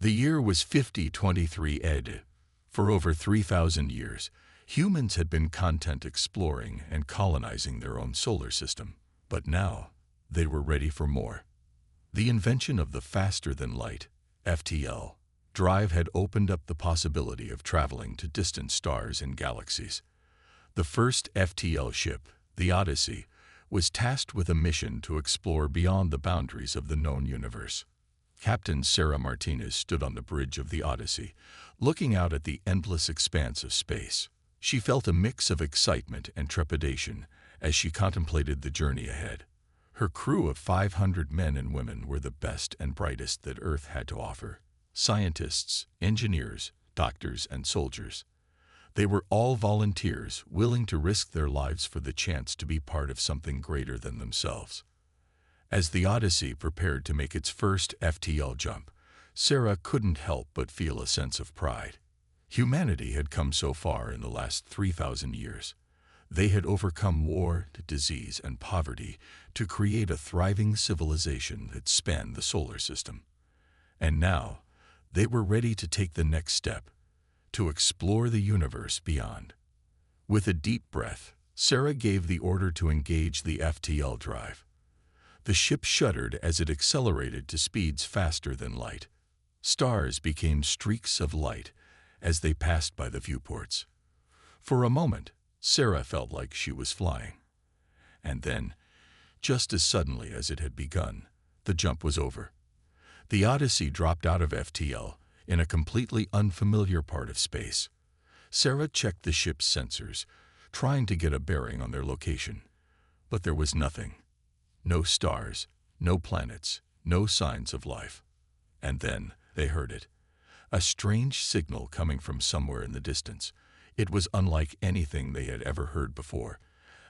The year was 5023 ed. For over 3,000 years, humans had been content exploring and colonizing their own solar system. But now, they were ready for more. The invention of the faster-than-light, FTL, drive had opened up the possibility of traveling to distant stars and galaxies. The first FTL ship, the Odyssey, was tasked with a mission to explore beyond the boundaries of the known universe. Captain Sarah Martinez stood on the bridge of the Odyssey, looking out at the endless expanse of space. She felt a mix of excitement and trepidation as she contemplated the journey ahead. Her crew of 500 men and women were the best and brightest that Earth had to offer. Scientists, engineers, doctors, and soldiers. They were all volunteers, willing to risk their lives for the chance to be part of something greater than themselves. As the Odyssey prepared to make its first FTL jump, Sarah couldn't help but feel a sense of pride. Humanity had come so far in the last 3,000 years. They had overcome war, disease, and poverty to create a thriving civilization that spanned the solar system. And now, they were ready to take the next step, to explore the universe beyond. With a deep breath, Sarah gave the order to engage the FTL drive. The ship shuddered as it accelerated to speeds faster than light. Stars became streaks of light as they passed by the viewports. For a moment, Sarah felt like she was flying. And then, just as suddenly as it had begun, the jump was over. The Odyssey dropped out of FTL in a completely unfamiliar part of space. Sarah checked the ship's sensors, trying to get a bearing on their location. But there was nothing. No stars, no planets, no signs of life. And then they heard it. A strange signal coming from somewhere in the distance. It was unlike anything they had ever heard before.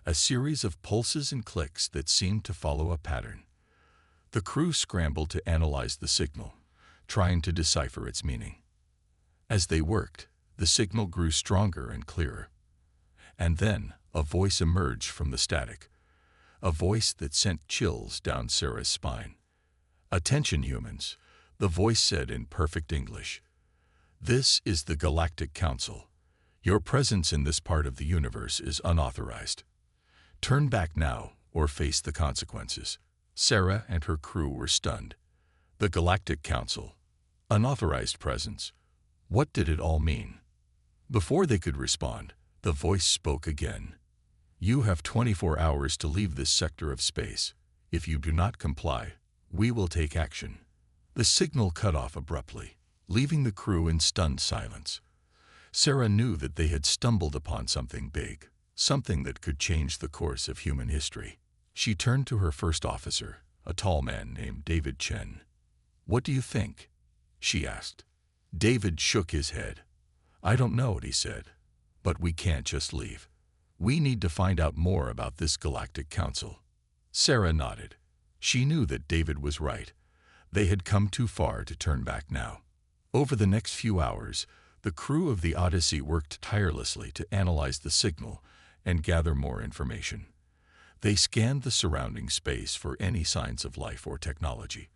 A series of pulses and clicks that seemed to follow a pattern. The crew scrambled to analyze the signal, trying to decipher its meaning. As they worked, the signal grew stronger and clearer. And then a voice emerged from the static. A voice that sent chills down Sarah's spine. "Attention, humans," the voice said in perfect English. "This is the Galactic Council. Your presence in this part of the universe is unauthorized. Turn back now or face the consequences." Sarah and her crew were stunned. The Galactic Council. Unauthorized presence. What did it all mean? Before they could respond, the voice spoke again. "You have 24 hours to leave this sector of space. If you do not comply, we will take action." The signal cut off abruptly, leaving the crew in stunned silence. Sarah knew that they had stumbled upon something big, something that could change the course of human history. She turned to her first officer, a tall man named David Chen. "What do you think?" she asked. David shook his head. "I don't know," he said, "but we can't just leave. We need to find out more about this Galactic Council." Sarah nodded. She knew that David was right. They had come too far to turn back now. Over the next few hours, the crew of the Odyssey worked tirelessly to analyze the signal and gather more information. They scanned the surrounding space for any signs of life or technology,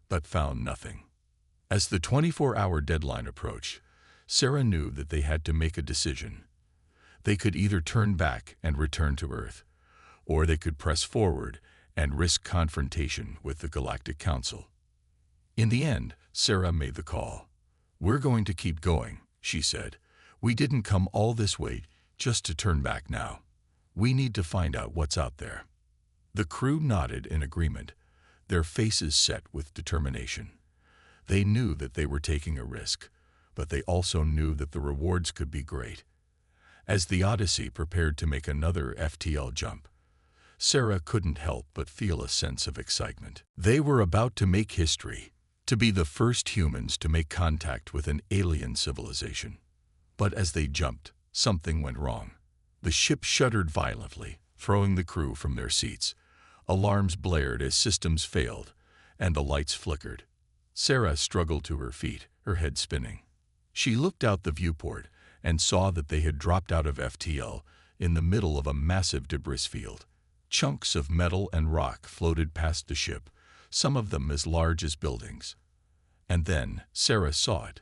but found nothing. As the 24-hour deadline approached, Sarah knew that they had to make a decision. They could either turn back and return to Earth, or they could press forward and risk confrontation with the Galactic Council. In the end, Sarah made the call. "We're going to keep going," she said. "We didn't come all this way just to turn back now. We need to find out what's out there." The crew nodded in agreement, their faces set with determination. They knew that they were taking a risk, but they also knew that the rewards could be great. As the Odyssey prepared to make another FTL jump, Sarah couldn't help but feel a sense of excitement. They were about to make history, to be the first humans to make contact with an alien civilization. But as they jumped, something went wrong. The ship shuddered violently, throwing the crew from their seats. Alarms blared as systems failed, and the lights flickered. Sarah struggled to her feet, her head spinning. She looked out the viewport and saw that they had dropped out of FTL in the middle of a massive debris field. Chunks of metal and rock floated past the ship, some of them as large as buildings. And then Sarah saw it,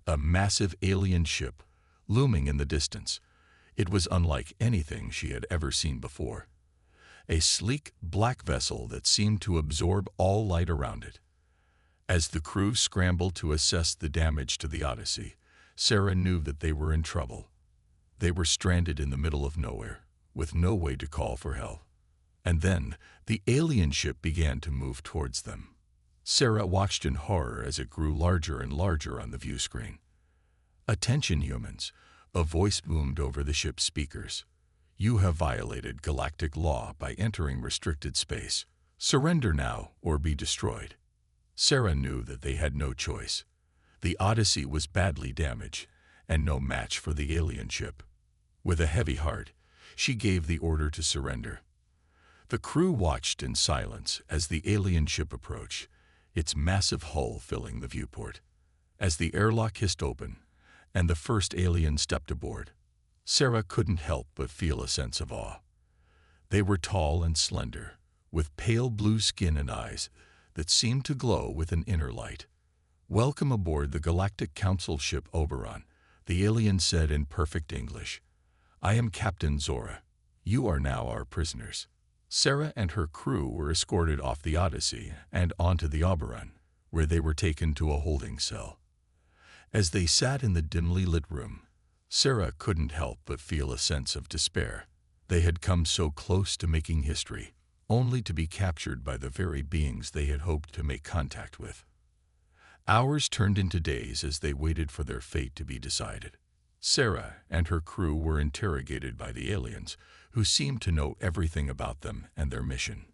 a massive alien ship looming in the distance. It was unlike anything she had ever seen before. A sleek, black vessel that seemed to absorb all light around it. As the crew scrambled to assess the damage to the Odyssey, Sarah knew that they were in trouble. They were stranded in the middle of nowhere, with no way to call for help. And then the alien ship began to move towards them. Sarah watched in horror as it grew larger and larger on the view screen. "Attention, humans," a voice boomed over the ship's speakers. "You have violated galactic law by entering restricted space. Surrender now or be destroyed." Sarah knew that they had no choice. The Odyssey was badly damaged and no match for the alien ship. With a heavy heart, she gave the order to surrender. The crew watched in silence as the alien ship approached, its massive hull filling the viewport. As the airlock hissed open and the first alien stepped aboard, Sarah couldn't help but feel a sense of awe. They were tall and slender, with pale blue skin and eyes that seemed to glow with an inner light. "Welcome aboard the Galactic Council ship Oberon," the alien said in perfect English. "I am Captain Zora. You are now our prisoners." Sarah and her crew were escorted off the Odyssey and onto the Oberon, where they were taken to a holding cell. As they sat in the dimly lit room, Sarah couldn't help but feel a sense of despair. They had come so close to making history, only to be captured by the very beings they had hoped to make contact with. Hours turned into days as they waited for their fate to be decided. Sarah and her crew were interrogated by the aliens, who seemed to know everything about them and their mission.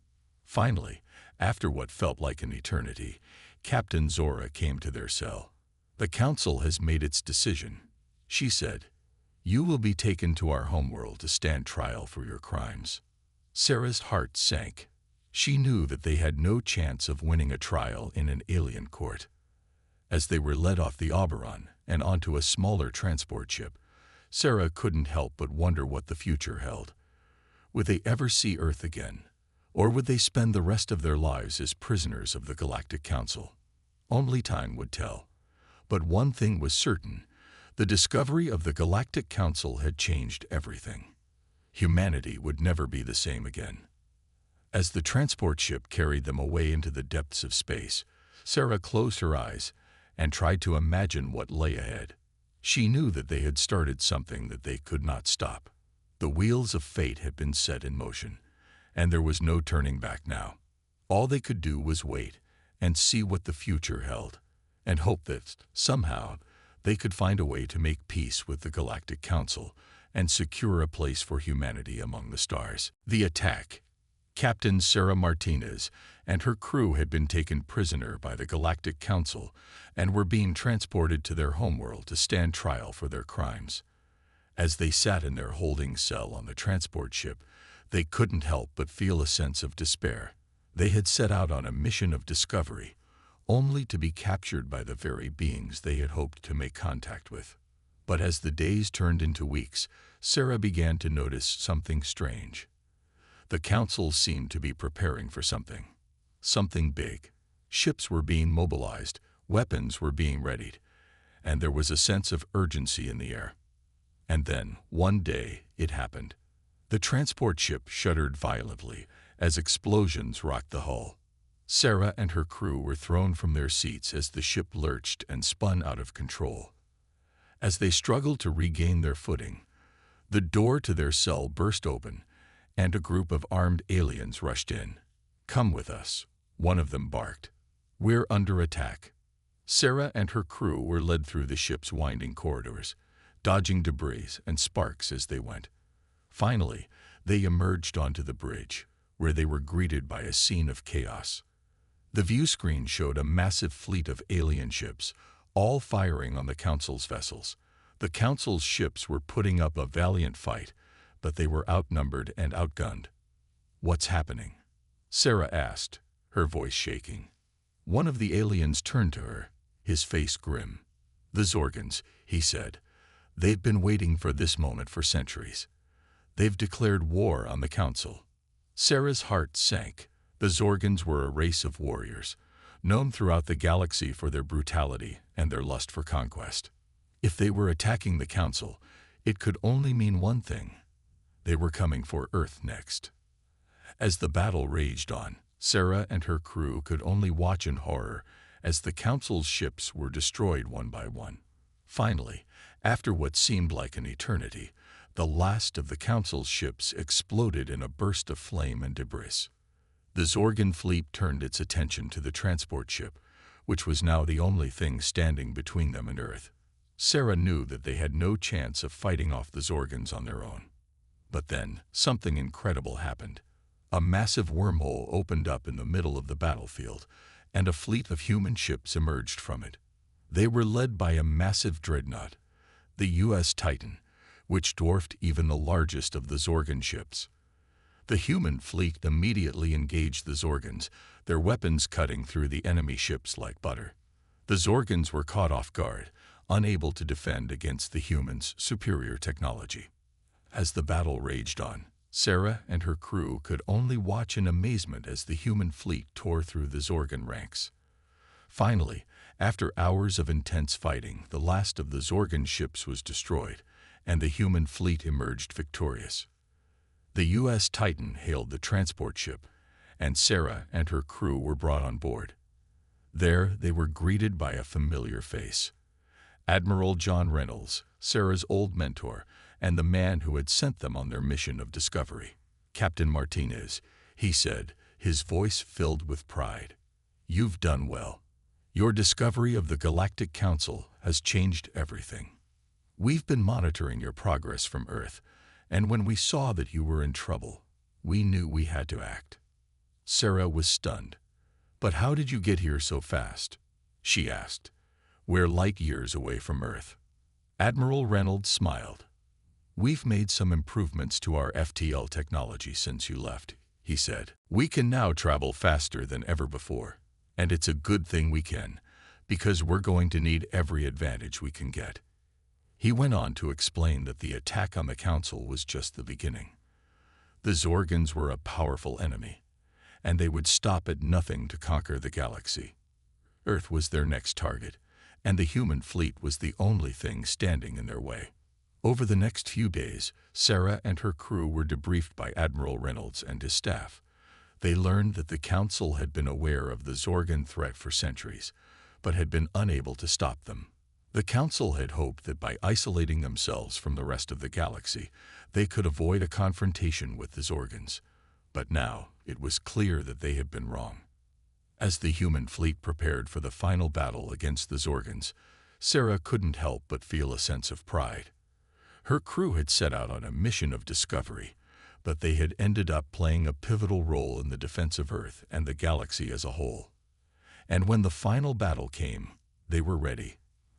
Finally, after what felt like an eternity, Captain Zora came to their cell. "The Council has made its decision," she said. "You will be taken to our homeworld to stand trial for your crimes." Sarah's heart sank. She knew that they had no chance of winning a trial in an alien court. As they were led off the Oberon and onto a smaller transport ship, Sarah couldn't help but wonder what the future held. Would they ever see Earth again? Or would they spend the rest of their lives as prisoners of the Galactic Council? Only time would tell. But one thing was certain: the discovery of the Galactic Council had changed everything. Humanity would never be the same again. As the transport ship carried them away into the depths of space, Sarah closed her eyes and tried to imagine what lay ahead. She knew that they had started something that they could not stop. The wheels of fate had been set in motion, and there was no turning back now. All they could do was wait and see what the future held, and hope that, somehow, they could find a way to make peace with the Galactic Council and secure a place for humanity among the stars. The attack. Captain Sarah Martinez and her crew had been taken prisoner by the Galactic Council and were being transported to their homeworld to stand trial for their crimes. As they sat in their holding cell on the transport ship, they couldn't help but feel a sense of despair. They had set out on a mission of discovery, only to be captured by the very beings they had hoped to make contact with. But as the days turned into weeks, Sarah began to notice something strange. The Council seemed to be preparing for something. Something big. Ships were being mobilized, weapons were being readied, and there was a sense of urgency in the air. And then, one day, it happened. The transport ship shuddered violently as explosions rocked the hull. Sarah and her crew were thrown from their seats as the ship lurched and spun out of control. As they struggled to regain their footing, the door to their cell burst open, and a group of armed aliens rushed in. "Come with us," one of them barked. "We're under attack." Sarah and her crew were led through the ship's winding corridors, dodging debris and sparks as they went. Finally, they emerged onto the bridge, where they were greeted by a scene of chaos. The view screen showed a massive fleet of alien ships, all firing on the Council's vessels. The Council's ships were putting up a valiant fight, but they were outnumbered and outgunned. "What's happening?" Sarah asked, her voice shaking. One of the aliens turned to her, his face grim. "The Zorgans," he said. "They've been waiting for this moment for centuries. They've declared war on the Council." Sarah's heart sank. The Zorgans were a race of warriors, known throughout the galaxy for their brutality and their lust for conquest. If they were attacking the Council, it could only mean one thing: they were coming for Earth next. As the battle raged on, Sarah and her crew could only watch in horror as the Council's ships were destroyed one by one. Finally, after what seemed like an eternity, the last of the Council's ships exploded in a burst of flame and debris. The Zorgan fleet turned its attention to the transport ship, which was now the only thing standing between them and Earth. Sarah knew that they had no chance of fighting off the Zorgans on their own. But then, something incredible happened. A massive wormhole opened up in the middle of the battlefield, and a fleet of human ships emerged from it. They were led by a massive dreadnought, the U.S. Titan, which dwarfed even the largest of the Zorgan ships. The human fleet immediately engaged the Zorgans, their weapons cutting through the enemy ships like butter. The Zorgans were caught off guard, unable to defend against the humans' superior technology. As the battle raged on, Sarah and her crew could only watch in amazement as the human fleet tore through the Zorgan ranks. Finally, after hours of intense fighting, the last of the Zorgan ships was destroyed, and the human fleet emerged victorious. The U.S. Titan hailed the transport ship, and Sarah and her crew were brought on board. There they were greeted by a familiar face: Admiral John Reynolds, Sarah's old mentor, and the man who had sent them on their mission of discovery. "Captain Martinez," he said, his voice filled with pride. "You've done well. Your discovery of the Galactic Council has changed everything. We've been monitoring your progress from Earth, and when we saw that you were in trouble, we knew we had to act." Sarah was stunned. "But how did you get here so fast?" she asked. "We're light years away from Earth." Admiral Reynolds smiled. "We've made some improvements to our FTL technology since you left," he said. "We can now travel faster than ever before, and it's a good thing we can, because we're going to need every advantage we can get." He went on to explain that the attack on the Council was just the beginning. The Zorgans were a powerful enemy, and they would stop at nothing to conquer the galaxy. Earth was their next target, and the human fleet was the only thing standing in their way. Over the next few days, Sarah and her crew were debriefed by Admiral Reynolds and his staff. They learned that the Council had been aware of the Zorgan threat for centuries, but had been unable to stop them. The Council had hoped that by isolating themselves from the rest of the galaxy, they could avoid a confrontation with the Zorgans. But now, it was clear that they had been wrong. As the human fleet prepared for the final battle against the Zorgans, Sarah couldn't help but feel a sense of pride. Her crew had set out on a mission of discovery, but they had ended up playing a pivotal role in the defense of Earth and the galaxy as a whole. And when the final battle came, they were ready.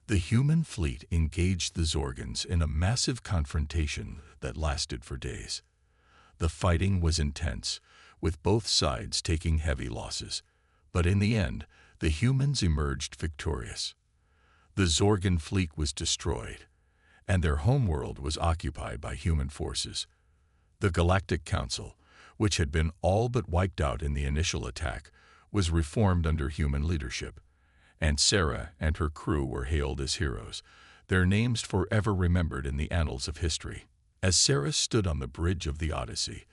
The human fleet engaged the Zorgans in a massive confrontation that lasted for days. The fighting was intense, with both sides taking heavy losses, but in the end, the humans emerged victorious. The Zorgan fleet was destroyed, and their homeworld was occupied by human forces. The Galactic Council, which had been all but wiped out in the initial attack, was reformed under human leadership, and Sarah and her crew were hailed as heroes, their names forever remembered in the annals of history. As Sarah stood on the bridge of the Odyssey,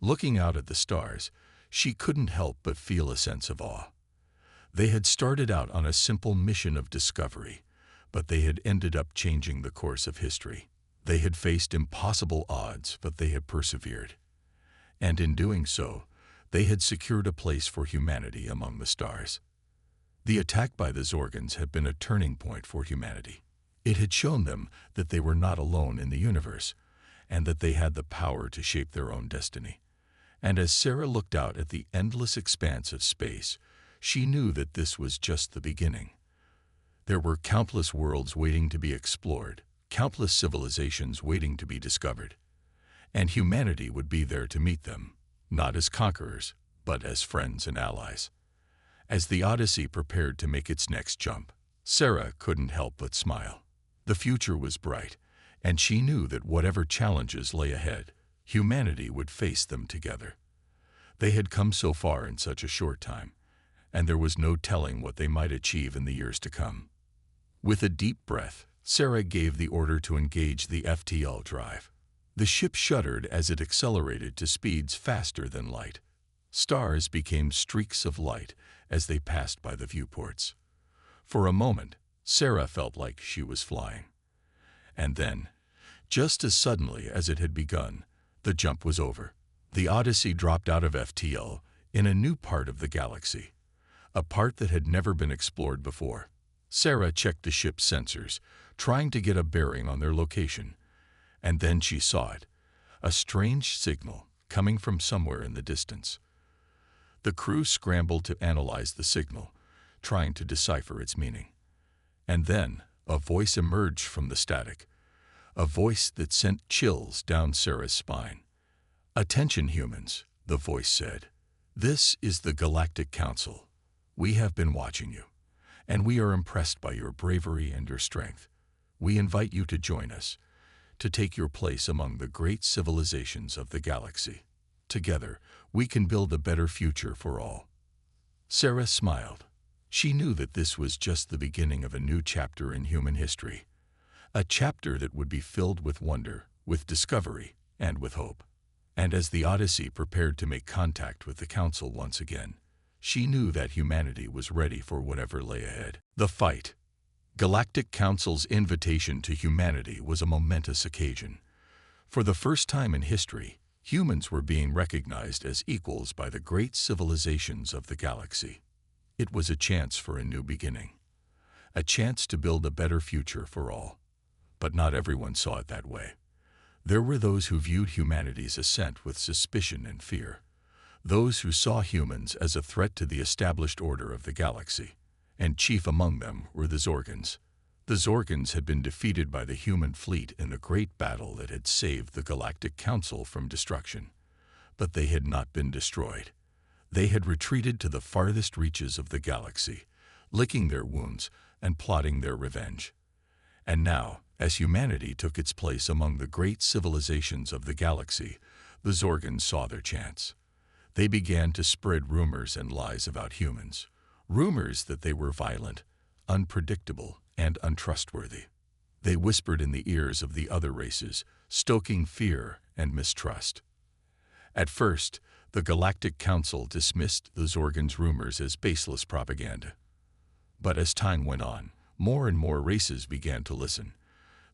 looking out at the stars, she couldn't help but feel a sense of awe. They had started out on a simple mission of discovery, but they had ended up changing the course of history. They had faced impossible odds, but they had persevered. And in doing so, they had secured a place for humanity among the stars. The attack by the Zorgans had been a turning point for humanity. It had shown them that they were not alone in the universe, and that they had the power to shape their own destiny. And as Sarah looked out at the endless expanse of space, she knew that this was just the beginning. There were countless worlds waiting to be explored, countless civilizations waiting to be discovered, and humanity would be there to meet them, not as conquerors, but as friends and allies. As the Odyssey prepared to make its next jump, Sarah couldn't help but smile. The future was bright, and she knew that whatever challenges lay ahead, humanity would face them together. They had come so far in such a short time, and there was no telling what they might achieve in the years to come. With a deep breath, Sarah gave the order to engage the FTL drive. The ship shuddered as it accelerated to speeds faster than light. Stars became streaks of light as they passed by the viewports. For a moment, Sarah felt like she was flying. And then, just as suddenly as it had begun, the jump was over. The Odyssey dropped out of FTL in a new part of the galaxy, a part that had never been explored before. Sarah checked the ship's sensors, trying to get a bearing on their location. And then she saw it, a strange signal coming from somewhere in the distance. The crew scrambled to analyze the signal, trying to decipher its meaning. And then a voice emerged from the static, a voice that sent chills down Sarah's spine. "Attention, humans," the voice said. "This is the Galactic Council. We have been watching you, and we are impressed by your bravery and your strength. We invite you to join us, to take your place among the great civilizations of the galaxy. Together, we can build a better future for all." Sarah smiled. She knew that this was just the beginning of a new chapter in human history, a chapter that would be filled with wonder, with discovery, and with hope. And as the Odyssey prepared to make contact with the Council once again, she knew that humanity was ready for whatever lay ahead. The fight. Galactic Council's invitation to humanity was a momentous occasion. For the first time in history, humans were being recognized as equals by the great civilizations of the galaxy. It was a chance for a new beginning, a chance to build a better future for all. But not everyone saw it that way. There were those who viewed humanity's ascent with suspicion and fear, those who saw humans as a threat to the established order of the galaxy, and chief among them were the Zorgans. The Zorgans had been defeated by the human fleet in a great battle that had saved the Galactic Council from destruction. But they had not been destroyed. They had retreated to the farthest reaches of the galaxy, licking their wounds and plotting their revenge. And now, as humanity took its place among the great civilizations of the galaxy, the Zorgans saw their chance. They began to spread rumors and lies about humans, rumors that they were violent, unpredictable, and untrustworthy. They whispered in the ears of the other races, stoking fear and mistrust. At first, the Galactic Council dismissed the Zorgans' rumors as baseless propaganda. But as time went on, more and more races began to listen.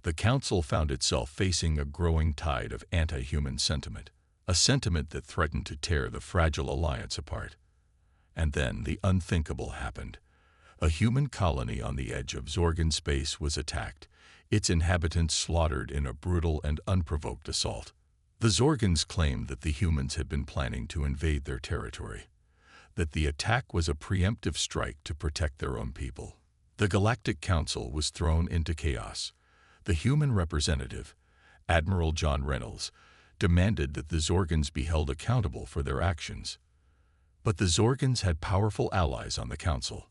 The Council found itself facing a growing tide of anti-human sentiment, a sentiment that threatened to tear the fragile alliance apart. And then the unthinkable happened. A human colony on the edge of Zorgan space was attacked, its inhabitants slaughtered in a brutal and unprovoked assault. The Zorgans claimed that the humans had been planning to invade their territory, that the attack was a preemptive strike to protect their own people. The Galactic Council was thrown into chaos. The human representative, Admiral John Reynolds, demanded that the Zorgans be held accountable for their actions. But the Zorgans had powerful allies on the Council,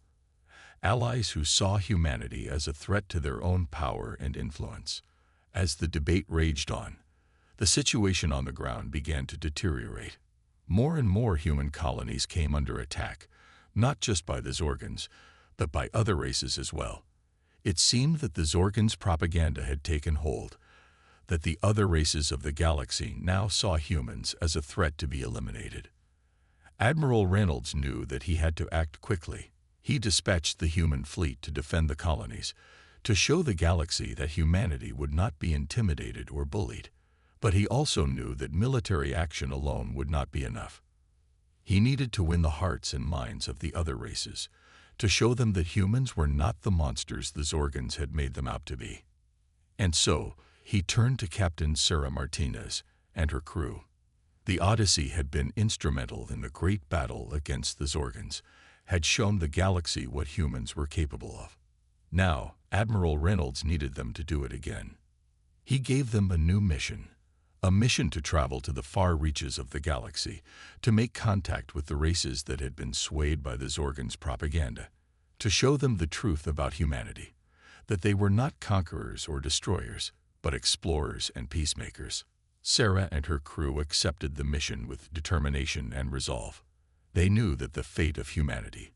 allies who saw humanity as a threat to their own power and influence. As the debate raged on, the situation on the ground began to deteriorate. More and more human colonies came under attack, not just by the Zorgans, but by other races as well. It seemed that the Zorgans' propaganda had taken hold, that the other races of the galaxy now saw humans as a threat to be eliminated. Admiral Reynolds knew that he had to act quickly. He dispatched the human fleet to defend the colonies, to show the galaxy that humanity would not be intimidated or bullied. But he also knew that military action alone would not be enough. He needed to win the hearts and minds of the other races, to show them that humans were not the monsters the Zorgans had made them out to be. And so, he turned to Captain Sarah Martinez and her crew. The Odyssey had been instrumental in the great battle against the Zorgans, had shown the galaxy what humans were capable of. Now, Admiral Reynolds needed them to do it again. He gave them a new mission, a mission to travel to the far reaches of the galaxy, to make contact with the races that had been swayed by the Zorgans' propaganda, to show them the truth about humanity, that they were not conquerors or destroyers, but explorers and peacemakers. Sarah and her crew accepted the mission with determination and resolve. They knew that the fate of humanity,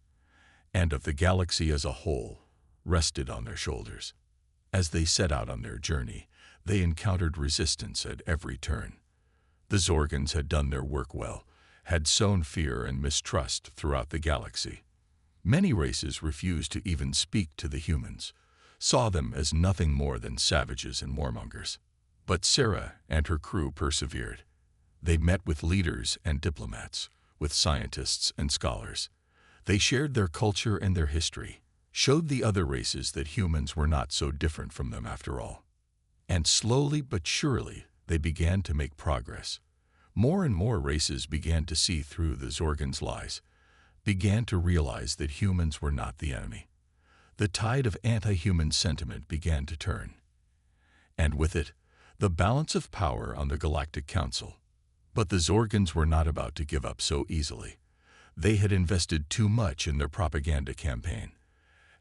and of the galaxy as a whole, rested on their shoulders. As they set out on their journey, they encountered resistance at every turn. The Zorgans had done their work well, had sown fear and mistrust throughout the galaxy. Many races refused to even speak to the humans, saw them as nothing more than savages and warmongers. But Sarah and her crew persevered. They met with leaders and diplomats, with scientists and scholars. They shared their culture and their history, showed the other races that humans were not so different from them after all. And slowly but surely, they began to make progress. More and more races began to see through the Zorgans' lies, began to realize that humans were not the enemy. The tide of anti-human sentiment began to turn. And with it, the balance of power on the Galactic Council. But the Zorgans were not about to give up so easily. They had invested too much in their propaganda campaign,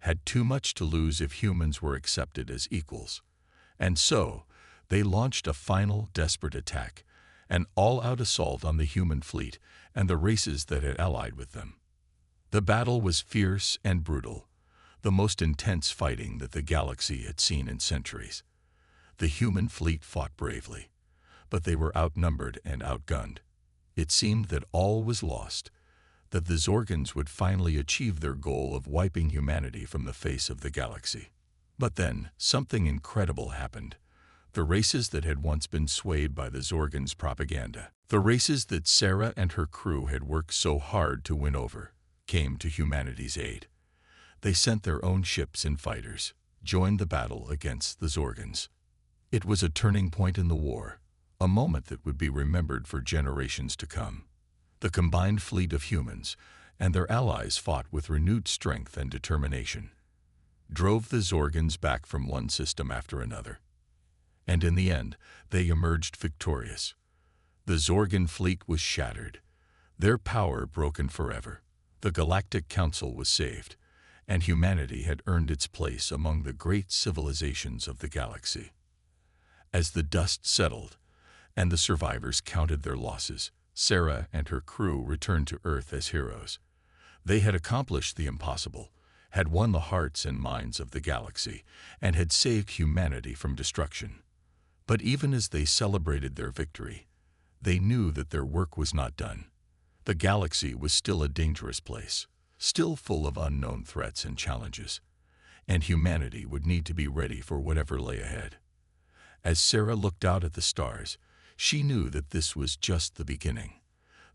had too much to lose if humans were accepted as equals. And so, they launched a final, desperate attack, an all-out assault on the human fleet and the races that had allied with them. The battle was fierce and brutal, the most intense fighting that the galaxy had seen in centuries. The human fleet fought bravely, but they were outnumbered and outgunned. It seemed that all was lost, that the Zorgans would finally achieve their goal of wiping humanity from the face of the galaxy. But then, something incredible happened. The races that had once been swayed by the Zorgans' propaganda, the races that Sarah and her crew had worked so hard to win over, came to humanity's aid. They sent their own ships and fighters, joined the battle against the Zorgans. It was a turning point in the war, a moment that would be remembered for generations to come. The combined fleet of humans and their allies fought with renewed strength and determination, drove the Zorgans back from one system after another. And in the end, they emerged victorious. The Zorgan fleet was shattered, their power broken forever. The Galactic Council was saved, and humanity had earned its place among the great civilizations of the galaxy. As the dust settled, and the survivors counted their losses, Sarah and her crew returned to Earth as heroes. They had accomplished the impossible, had won the hearts and minds of the galaxy, and had saved humanity from destruction. But even as they celebrated their victory, they knew that their work was not done. The galaxy was still a dangerous place, still full of unknown threats and challenges, and humanity would need to be ready for whatever lay ahead. As Sarah looked out at the stars, she knew that this was just the beginning,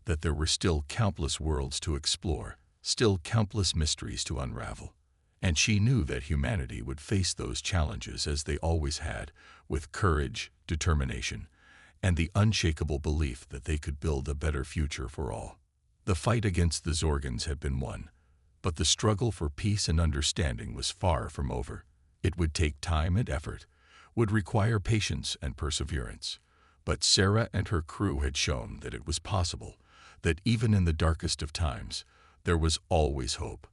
that there were still countless worlds to explore, still countless mysteries to unravel. And she knew that humanity would face those challenges as they always had, with courage, determination, and the unshakable belief that they could build a better future for all. The fight against the Zorgans had been won, but the struggle for peace and understanding was far from over. It would take time and effort, would require patience and perseverance. But Sarah and her crew had shown that it was possible, that even in the darkest of times, there was always hope.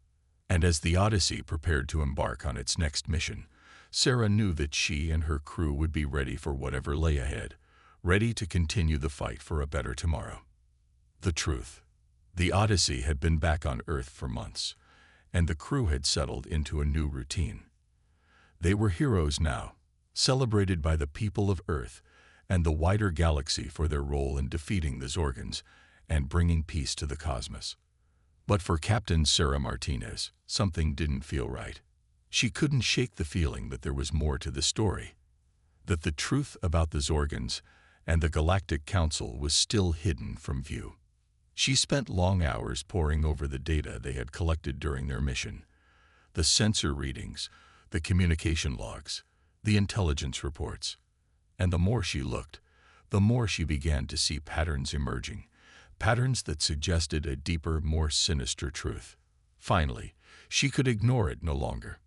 And as the Odyssey prepared to embark on its next mission, Sarah knew that she and her crew would be ready for whatever lay ahead, ready to continue the fight for a better tomorrow. The truth. The Odyssey had been back on Earth for months, and the crew had settled into a new routine. They were heroes now, celebrated by the people of Earth and the wider galaxy for their role in defeating the Zorgans and bringing peace to the cosmos. But for Captain Sarah Martinez, something didn't feel right. She couldn't shake the feeling that there was more to the story, that the truth about the Zorgans and the Galactic Council was still hidden from view. She spent long hours poring over the data they had collected during their mission, the sensor readings, the communication logs, the intelligence reports. And the more she looked, the more she began to see patterns emerging, patterns that suggested a deeper, more sinister truth. Finally, she could ignore it no longer.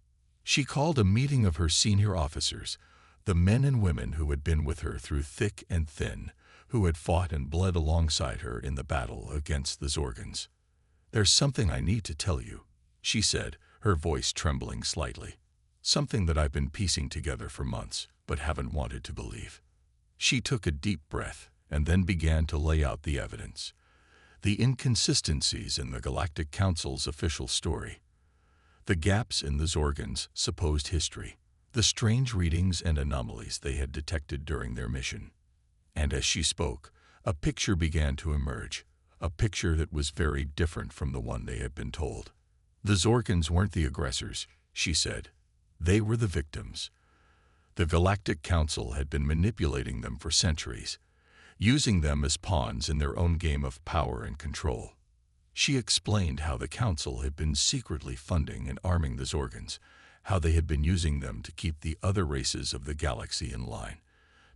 She called a meeting of her senior officers, the men and women who had been with her through thick and thin, who had fought and bled alongside her in the battle against the Zorgans. "There's something I need to tell you," she said, her voice trembling slightly. "Something that I've been piecing together for months, but haven't wanted to believe." She took a deep breath and then began to lay out the evidence, the inconsistencies in the Galactic Council's official story, the gaps in the Zorgon's supposed history, the strange readings and anomalies they had detected during their mission. And as she spoke, a picture began to emerge, a picture that was very different from the one they had been told. The Zorgons weren't the aggressors, she said. They were the victims. The Galactic Council had been manipulating them for centuries, using them as pawns in their own game of power and control. She explained how the Council had been secretly funding and arming the Zorgons, how they had been using them to keep the other races of the galaxy in line,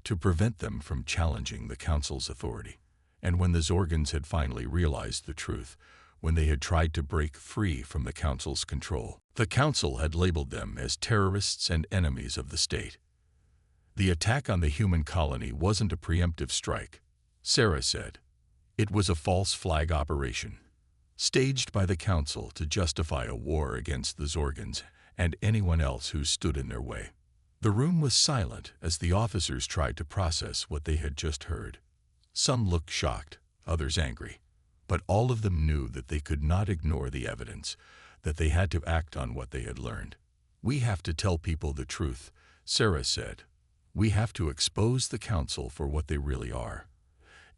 to prevent them from challenging the Council's authority. And when the Zorgons had finally realized the truth, when they had tried to break free from the Council's control, the Council had labeled them as terrorists and enemies of the state. The attack on the human colony wasn't a preemptive strike, Sarah said. It was a false flag operation, staged by the Council to justify a war against the Zorgons and anyone else who stood in their way. The room was silent as the officers tried to process what they had just heard. Some looked shocked, others angry, but all of them knew that they could not ignore the evidence, that they had to act on what they had learned. "We have to tell people the truth," Sarah said. "We have to expose the Council for what they really are,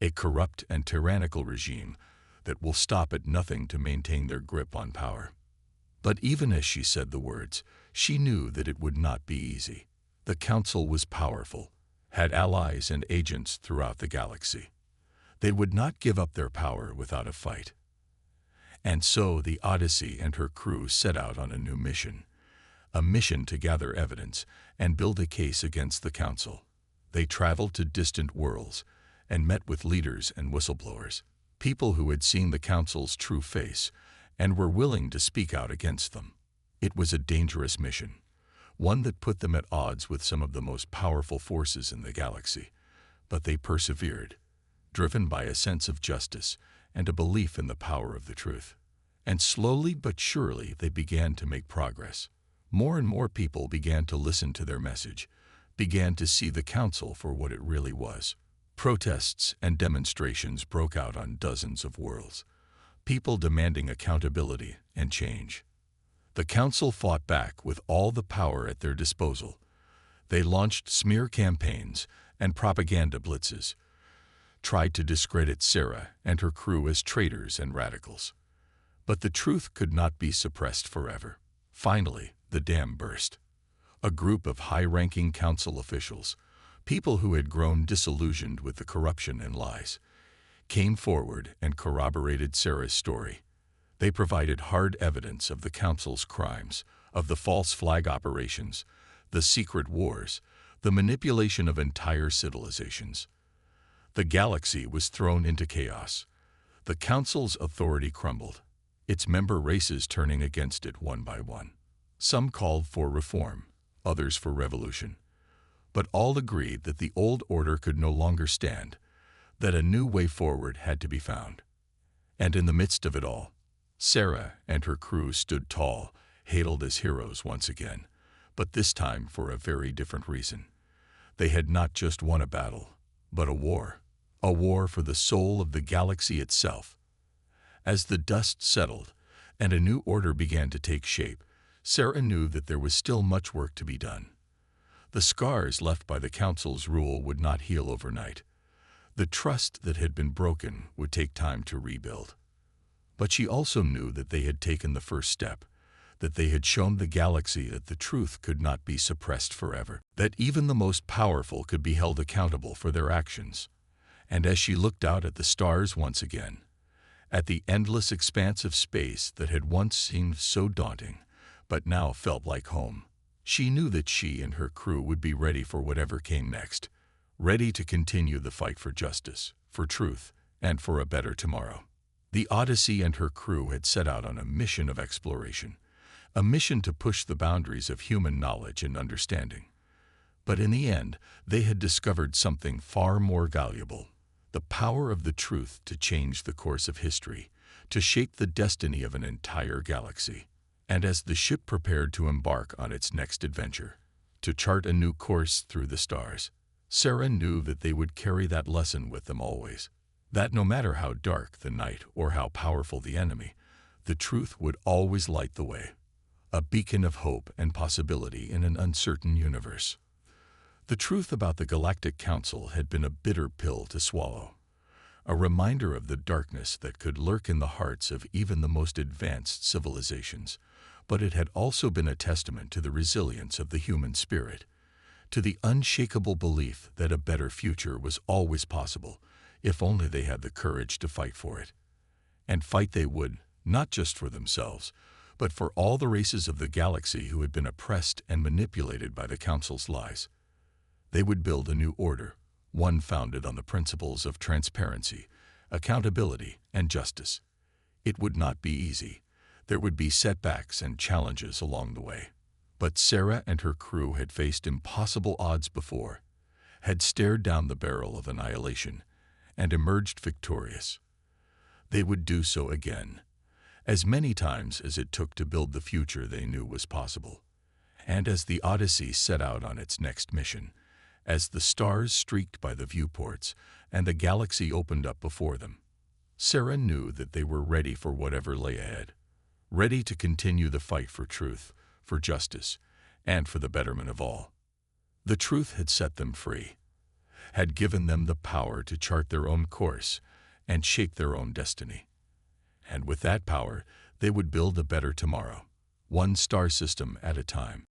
a corrupt and tyrannical regime that will stop at nothing to maintain their grip on power." But even as she said the words, she knew that it would not be easy. The Council was powerful, had allies and agents throughout the galaxy. They would not give up their power without a fight. And so the Odyssey and her crew set out on a new mission, a mission to gather evidence and build a case against the Council. They traveled to distant worlds and met with leaders and whistleblowers, people who had seen the Council's true face and were willing to speak out against them. It was a dangerous mission, one that put them at odds with some of the most powerful forces in the galaxy, but they persevered, driven by a sense of justice and a belief in the power of the truth. And slowly but surely they began to make progress. More and more people began to listen to their message, began to see the Council for what it really was. Protests and demonstrations broke out on dozens of worlds, people demanding accountability and change. The Council fought back with all the power at their disposal. They launched smear campaigns and propaganda blitzes, tried to discredit Sarah and her crew as traitors and radicals. But the truth could not be suppressed forever. Finally, the dam burst. A group of high-ranking Council officials, people who had grown disillusioned with the corruption and lies, came forward and corroborated Sarah's story. They provided hard evidence of the Council's crimes, of the false flag operations, the secret wars, the manipulation of entire civilizations. The galaxy was thrown into chaos. The Council's authority crumbled, its member races turning against it one by one. Some called for reform, others for revolution. But all agreed that the old order could no longer stand, that a new way forward had to be found. And in the midst of it all, Sarah and her crew stood tall, hailed as heroes once again, but this time for a very different reason. They had not just won a battle, but a war for the soul of the galaxy itself. As the dust settled and a new order began to take shape, Sarah knew that there was still much work to be done. The scars left by the Council's rule would not heal overnight. The trust that had been broken would take time to rebuild. But she also knew that they had taken the first step, that they had shown the galaxy that the truth could not be suppressed forever, that even the most powerful could be held accountable for their actions. And as she looked out at the stars once again, at the endless expanse of space that had once seemed so daunting, but now felt like home, she knew that she and her crew would be ready for whatever came next, ready to continue the fight for justice, for truth, and for a better tomorrow. The Odyssey and her crew had set out on a mission of exploration, a mission to push the boundaries of human knowledge and understanding. But in the end, they had discovered something far more valuable: the power of the truth to change the course of history, to shape the destiny of an entire galaxy. And as the ship prepared to embark on its next adventure, to chart a new course through the stars, Sarah knew that they would carry that lesson with them always. That no matter how dark the night or how powerful the enemy, the truth would always light the way. a beacon of hope and possibility in an uncertain universe. The truth about the Galactic Council had been a bitter pill to swallow, a reminder of the darkness that could lurk in the hearts of even the most advanced civilizations, but it had also been a testament to the resilience of the human spirit, to the unshakable belief that a better future was always possible, if only they had the courage to fight for it. And fight they would, not just for themselves, but for all the races of the galaxy who had been oppressed and manipulated by the Council's lies. They would build a new order, one founded on the principles of transparency, accountability, and justice. It would not be easy. There would be setbacks and challenges along the way. But Sarah and her crew had faced impossible odds before, had stared down the barrel of annihilation, and emerged victorious. They would do so again, as many times as it took to build the future they knew was possible. And as the Odyssey set out on its next mission, as the stars streaked by the viewports and the galaxy opened up before them, Sarah knew that they were ready for whatever lay ahead, ready to continue the fight for truth, for justice, and for the betterment of all. The truth had set them free, had given them the power to chart their own course and shape their own destiny. And with that power, they would build a better tomorrow, one star system at a time.